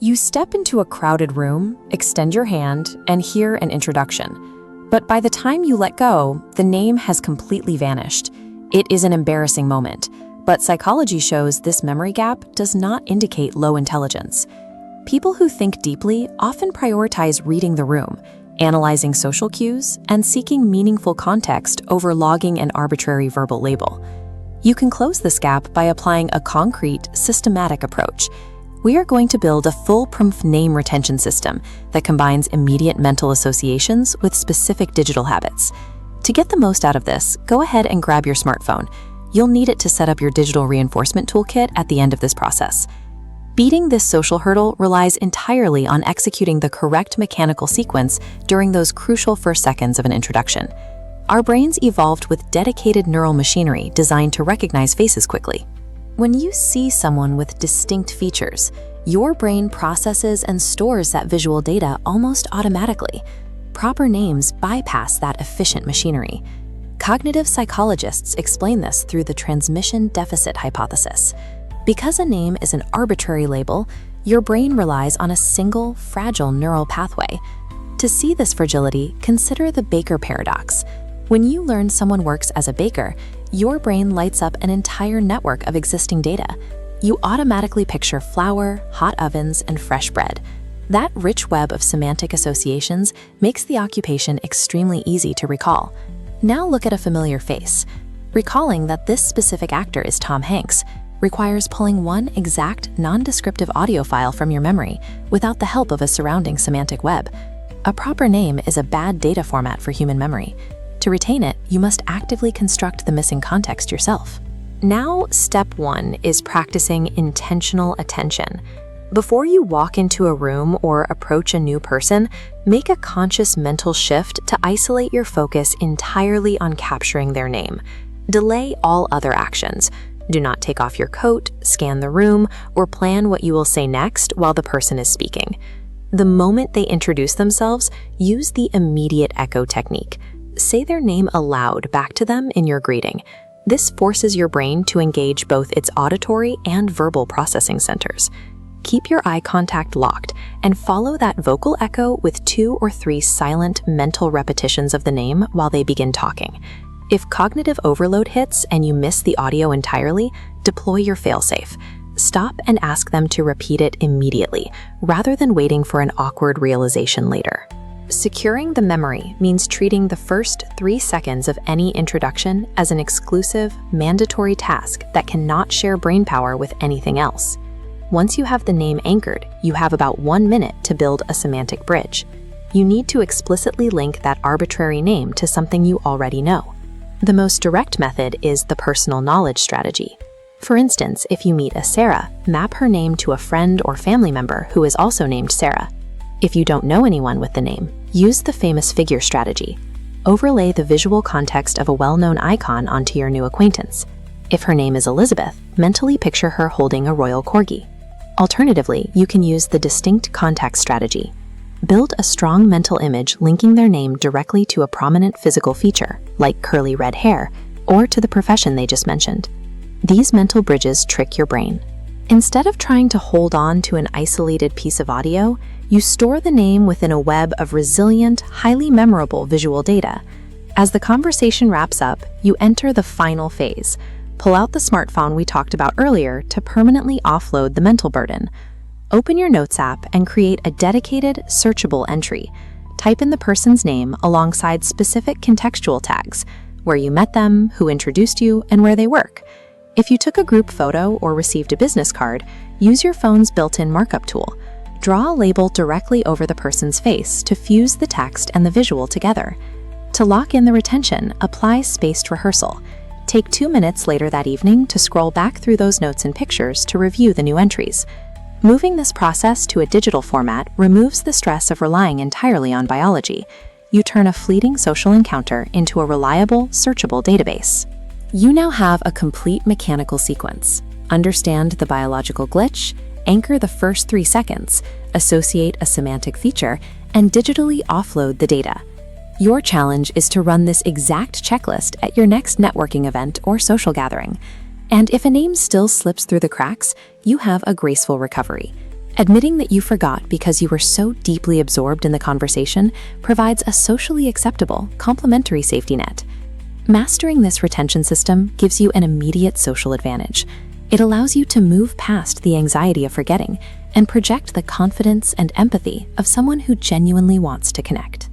You step into a crowded room, extend your hand, and hear an introduction. But by the time you let go, the name has completely vanished. It is an embarrassing moment, but psychology shows this memory gap does not indicate low intelligence. People who think deeply often prioritize reading the room, analyzing social cues, and seeking meaningful context over logging an arbitrary verbal label. You can close this gap by applying a concrete, systematic approach. We are going to build a foolproof name retention system that combines immediate mental associations with specific digital habits. To get the most out of this, go ahead and grab your smartphone. You'll need it to set up your digital reinforcement toolkit at the end of this process. Beating this social hurdle relies entirely on executing the correct mechanical sequence during those crucial first seconds of an introduction. Our brains evolved with dedicated neural machinery designed to recognize faces quickly. When you see someone with distinct features, your brain processes and stores that visual data almost automatically. Proper names bypass that efficient machinery. Cognitive psychologists explain this through the transmission deficit hypothesis. Because a name is an arbitrary label, your brain relies on a single, fragile neural pathway. To see this fragility, consider the Baker paradox. When you learn someone works as a baker, your brain lights up an entire network of existing data. You automatically picture flour, hot ovens, and fresh bread. That rich web of semantic associations makes the occupation extremely easy to recall. Now look at a familiar face. Recalling that this specific actor is Tom Hanks requires pulling one exact, non-descriptive audio file from your memory without the help of a surrounding semantic web. A proper name is a bad data format for human memory. To retain it, you must actively construct the missing context yourself. Now, step 1 is practicing intentional attention. Before you walk into a room or approach a new person, make a conscious mental shift to isolate your focus entirely on capturing their name. Delay all other actions. Do not take off your coat, scan the room, or plan what you will say next while the person is speaking. The moment they introduce themselves, use the immediate echo technique. Say their name aloud back to them in your greeting. This forces your brain to engage both its auditory and verbal processing centers. Keep your eye contact locked and follow that vocal echo with 2 or 3 silent mental repetitions of the name while they begin talking. If cognitive overload hits and you miss the audio entirely, deploy your failsafe. Stop and ask them to repeat it immediately, rather than waiting for an awkward realization later. Securing the memory means treating the first 3 seconds of any introduction as an exclusive, mandatory task that cannot share brainpower with anything else. Once you have the name anchored, you have about 1 minute to build a semantic bridge. You need to explicitly link that arbitrary name to something you already know. The most direct method is the personal knowledge strategy. For instance, if you meet a Sarah, map her name to a friend or family member who is also named Sarah. If you don't know anyone with the name, use the famous figure strategy. Overlay the visual context of a well-known icon onto your new acquaintance. If her name is Elizabeth, mentally picture her holding a royal corgi. Alternatively, you can use the distinct context strategy. Build a strong mental image linking their name directly to a prominent physical feature, like curly red hair, or to the profession they just mentioned. These mental bridges trick your brain. Instead of trying to hold on to an isolated piece of audio, you store the name within a web of resilient, highly memorable visual data. As the conversation wraps up, you enter the final phase. Pull out the smartphone we talked about earlier to permanently offload the mental burden. Open your Notes app and create a dedicated, searchable entry. Type in the person's name alongside specific contextual tags, where you met them, who introduced you, and where they work. If you took a group photo or received a business card, use your phone's built-in markup tool. Draw a label directly over the person's face to fuse the text and the visual together. To lock in the retention, apply spaced rehearsal. Take 2 minutes later that evening to scroll back through those notes and pictures to review the new entries. Moving this process to a digital format removes the stress of relying entirely on biology. You turn a fleeting social encounter into a reliable, searchable database. You now have a complete mechanical sequence. Understand the biological glitch, anchor the first 3 seconds, associate a semantic feature, and digitally offload the data. Your challenge is to run this exact checklist at your next networking event or social gathering. And if a name still slips through the cracks, you have a graceful recovery. Admitting that you forgot because you were so deeply absorbed in the conversation provides a socially acceptable, complementary safety net. Mastering this retention system gives you an immediate social advantage. It allows you to move past the anxiety of forgetting and project the confidence and empathy of someone who genuinely wants to connect.